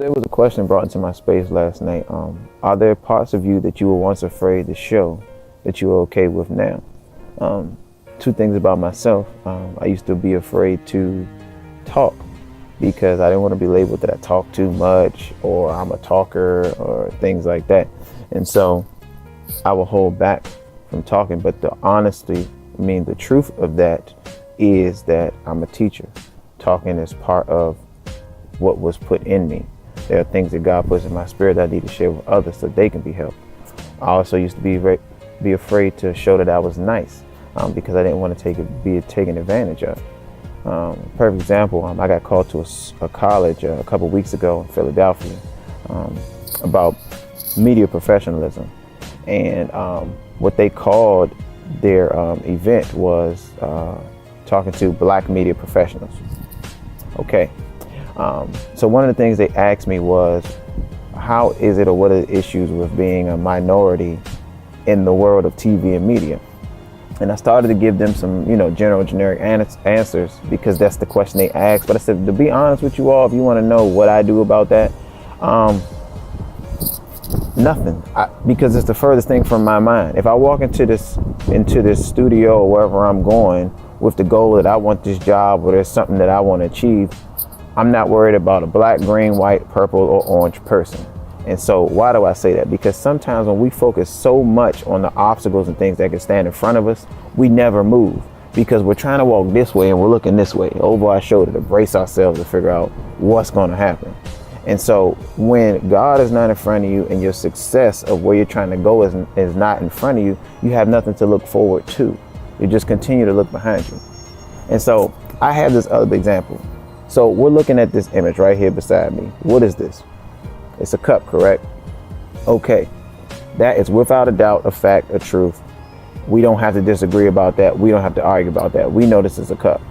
There was a question brought into my space last night. Are there parts of you that you were once afraid to show that you are okay with now? Two things about myself. I used to be afraid to talk because I didn't want to be labeled that I talk too much or I'm a talker or things like that. And so I will hold back from talking. But the truth of that is that I'm a teacher. Talking is part of what was put in me. There are things that God puts in my spirit that I need to share with others so they can be helped. I also used to be afraid to show that I was nice because I didn't want to be taken advantage of. Perfect example, I got called to a college a couple weeks ago in Philadelphia about media professionalism. And what they called their event was talking to Black media professionals. Okay. So one of the things they asked me was, how is it or what are the issues with being a minority in the world of TV and media? And I started to give them some, generic answers because that's the question they asked. But I said, to be honest with you all, if you want to know what I do about that, nothing, because it's the furthest thing from my mind. If I walk into this studio or wherever I'm going with the goal that I want this job or there's something that I want to achieve, I'm not worried about a black, green, white, purple, or orange person. And so why do I say that? Because sometimes when we focus so much on the obstacles and things that can stand in front of us, we never move because we're trying to walk this way and we're looking this way over our shoulder to brace ourselves to figure out what's going to happen. And so when God is not in front of you and your success of where you're trying to go is not in front of you, you have nothing to look forward to. You just continue to look behind you. And so I have this other example. So we're looking at this image right here beside me. What is this? It's a cup, correct? Okay. That is without a doubt a fact, a truth. We don't have to disagree about that. We don't have to argue about that. We know this is a cup.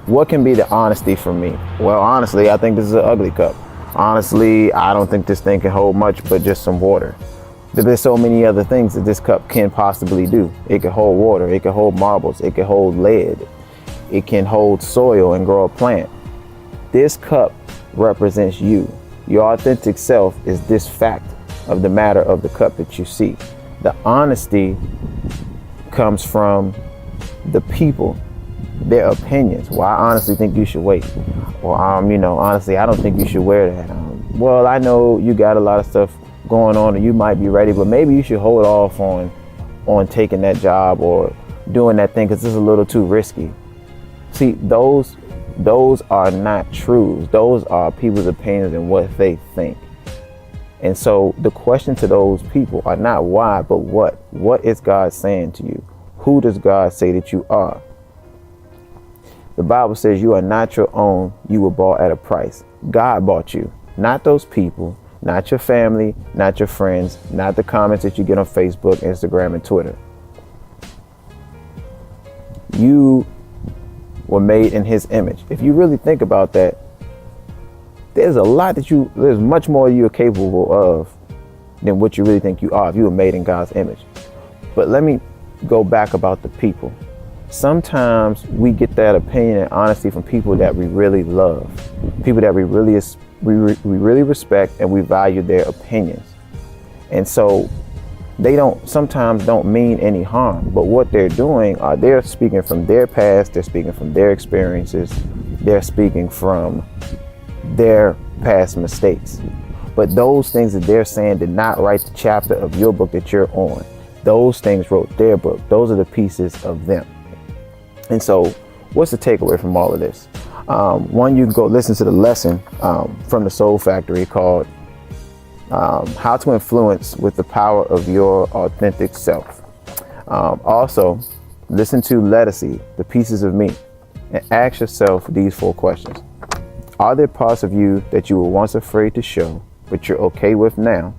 What can be the honesty from me? Well, honestly, I think this is an ugly cup. Honestly, I don't think this thing can hold much but just some water. But there's so many other things that this cup can possibly do. It can hold water. It can hold marbles. It can hold lead. It can hold soil and grow a plant. This cup represents you. Your authentic self is this fact of the matter of the cup that you see. The honesty comes from the people, their opinions. Well, I honestly think you should wait. Or, honestly, I don't think you should wear that. Well, I know you got a lot of stuff going on and you might be ready, but maybe you should hold off on taking that job or doing that thing because it's a little too risky. See, those are not truths. Those are people's opinions and what they think. And so the question to those people are not why, but what. What is God saying to you? Who does God say that you are? The Bible says you are not your own. You were bought at a price. God bought you, not those people, not your family, not your friends, not the comments that you get on Facebook, Instagram, and Twitter. You were made in his image. If you really think about that, there's much more you're capable of than what you really think you are if you were made in God's image. But let me go back about the people. Sometimes we get that opinion and honesty from people that we really love, people that we really respect and we value their opinions. And so they sometimes don't mean any harm, but what they're doing they're speaking from their past, they're speaking from their experiences, they're speaking from their past mistakes. But those things that they're saying did not write the chapter of your book that you're on. Those things wrote their book. Those are the pieces of them. And so what's the takeaway from all of this? One, you can go listen to the lesson from the Soul Factory called How to Influence with the Power of Your Authentic Self. Also, listen to Lettucey, The Pieces of Me, and ask yourself these 4 questions. Are there parts of you that you were once afraid to show, but you're okay with now?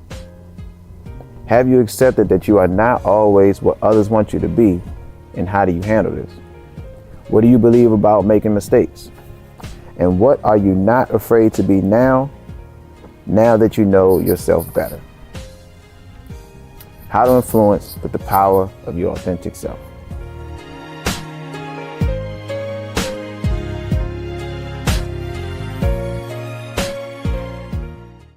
Have you accepted that you are not always what others want you to be, and how do you handle this? What do you believe about making mistakes? And what are you not afraid to be now that you know yourself better? How to influence with the power of your authentic self.